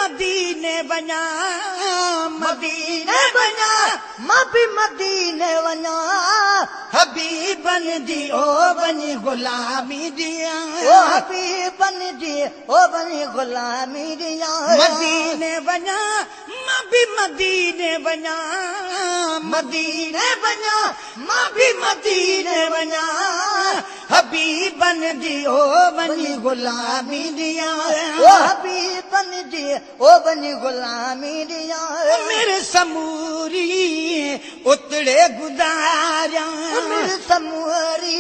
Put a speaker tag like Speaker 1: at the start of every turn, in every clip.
Speaker 1: मदीने वञा
Speaker 2: मदीने वञा मां बि मदीने वञा
Speaker 1: हबीबन जी ओ वञी गुलामी ॾियां
Speaker 2: ओ हबीबन जी ओ वञी गुलामी ॾियां
Speaker 1: मदीने वञा मां बि मदीने वञा
Speaker 2: मदीने वञा मां बि मदीने वञा
Speaker 1: हबीबन जी ओ वञी गुलामी ॾियां
Speaker 2: ओ हबीबन जी ओ वञी गुलामी ॾियां
Speaker 1: मेरे समूरी उतड़े गुज़ारियां
Speaker 2: मेरे समूरी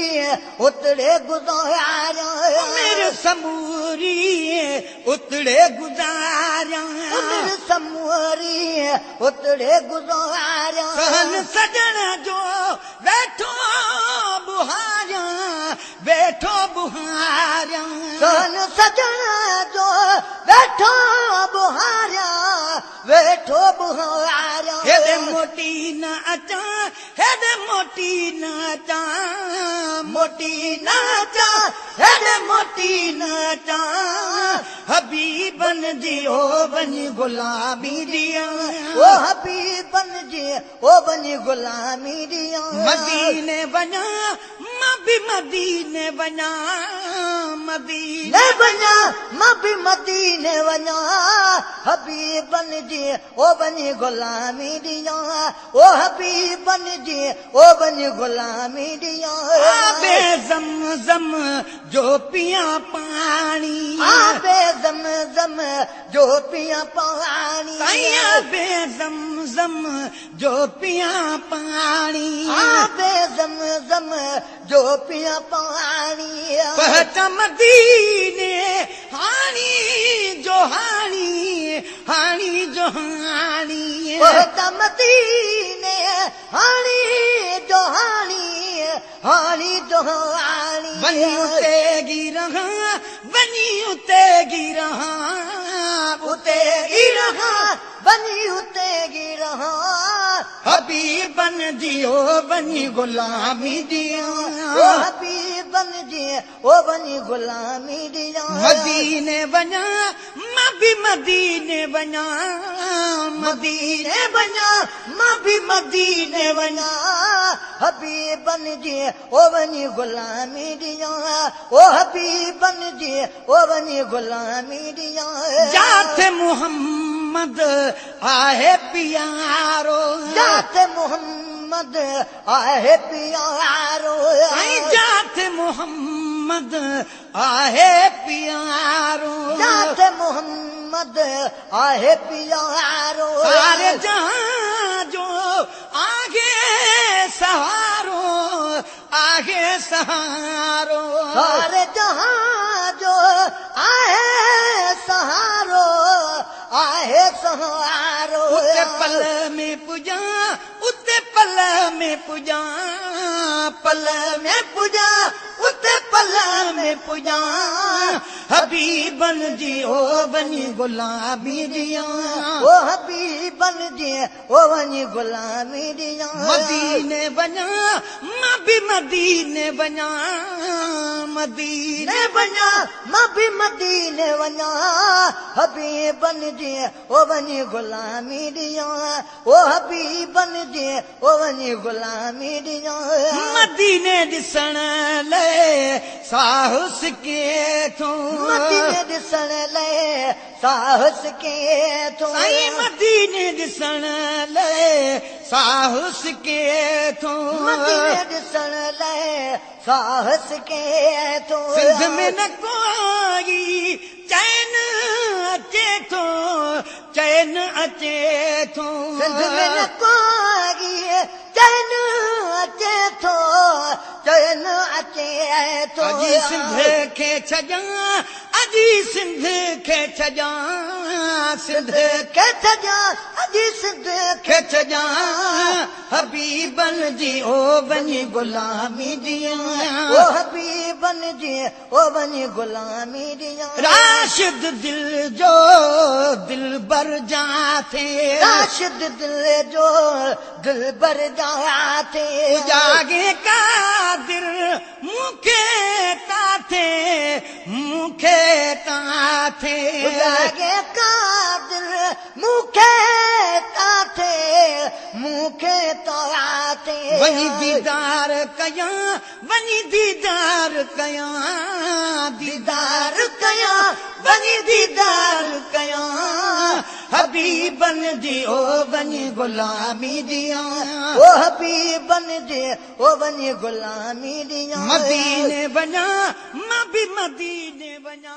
Speaker 2: उतड़े गुज़ारियां
Speaker 1: मेरे समूरी उतड़े गुज़ारियां
Speaker 2: मेरे समूरी उतड़े गुज़ारियां
Speaker 1: सहन सजण जो वेठो बुहारियां वेठो बुहारियां
Speaker 2: सहन सजण जो वेठो बुहारियां वेठो बुहारियां
Speaker 1: हेॾे मोटी न अचां हेॾे मोटी न अचां
Speaker 2: मोटी न अचां हेॾे मोटी न अचां
Speaker 1: हबीबन जी ओ वञी गुलामी ॾियां
Speaker 2: ओ हबीबन जी ओ वञी गुलामी ॾियां
Speaker 1: मदीने वञा मां बि मदीने वञा मदीने
Speaker 2: न वञा मां बि मदीने वञा हबीबन जी ओ वञी गुलामी ॾियां ओ हबीबन जी ओ वञी गुलामी ॾियां
Speaker 1: आबे ज़म जो पिया पाणी
Speaker 2: आबे ज़म जो पिया पाणी
Speaker 1: आबे ज़म जो पिया पाणी
Speaker 2: आबे ज़म जो पिया पाणी
Speaker 1: पहच मदीने हाणी जो हाणी जो हाणी
Speaker 2: पहच मदीने हाणी जो हाणी जो हाणी
Speaker 1: वञी उते गिरहां वञी उते गिरहां
Speaker 2: उते गिरहां वञी उते गिरहां
Speaker 1: हबीबन जी ओ वञी गुलामी ॾियां
Speaker 2: ओ हबीबन जी ओ वञी गुलामी ॾियां
Speaker 1: मदीने वञा मां बि मदीने वञा
Speaker 2: मदीने वञा मां बि मदीने वञा हबीबन जी ओ वञी गुलामी ॾियां ओ हबीबन जी ओ वञी गुलामी ॾियां
Speaker 1: जात मुहम्मद आहे प्यारो
Speaker 2: जात मुहम्मद आहे प्यारो
Speaker 1: जात मुहम्मद आहे प्यारो
Speaker 2: जात मुहम्मद आहे प्यारो
Speaker 1: सारे जहां जो आगे सहारो आगे सहारो
Speaker 2: सारे जहां जो आहे सहारो आहे सहारो
Speaker 1: उते पल में पुजा उते पल में पुजा पल में पुजा उते पल में पुजा हबीबन जी ओ वञी गुलामी ॾियां
Speaker 2: ओ हबीबन जी ओ वञी गुलामी ॾियां
Speaker 1: मदीने वञा मां बि मदीने वञा मदीने
Speaker 2: वञा मां बि मदीने वञा हबीबन जी ओ वञी गुलामी ॾियां ओ हबीबन जी ओ वञी गुलामी ॾियां
Speaker 1: मदीने ॾिसण लाइ साहस के थो
Speaker 2: मदीने ॾिसण लाइ साहस के थो
Speaker 1: साईं मदीने ॾिसण लाइ साहस के थो
Speaker 2: मदीने ॾिसण लाइ साहस के थो
Speaker 1: सिंध में न कोई चैन अचे थो चैन अचे थो
Speaker 2: सिंध में न कोई चैन अचे थो चैन अचे थो
Speaker 1: अजी सिंध खे छॾां अजी सिंध खे छॾां सिंध
Speaker 2: खे छॾां अजी सिंध
Speaker 1: खे छॾां हबीबन जी ओ वञी गुलामी ॾियां
Speaker 2: ओ हबीबन जी ओ वञी गुलामी ॾियां
Speaker 1: राशिद दिल जो दिल बर जा थे
Speaker 2: राशिद दिल जो दिल बर जा थे
Speaker 1: जागे कादिर मूंखे ता थे
Speaker 2: जागे कादिर मूंखे ताथे मूंखे ताथे
Speaker 1: वही दीदार कयां वही दीदार कयां
Speaker 2: दीदार कयां वञी दीदार कयां
Speaker 1: हबीबन जी ओ वञी गुलामी दियां
Speaker 2: ओ हबीबन जी ओ वञी गुलामी दियां
Speaker 1: मदीने वञा मां भी मदीने वञा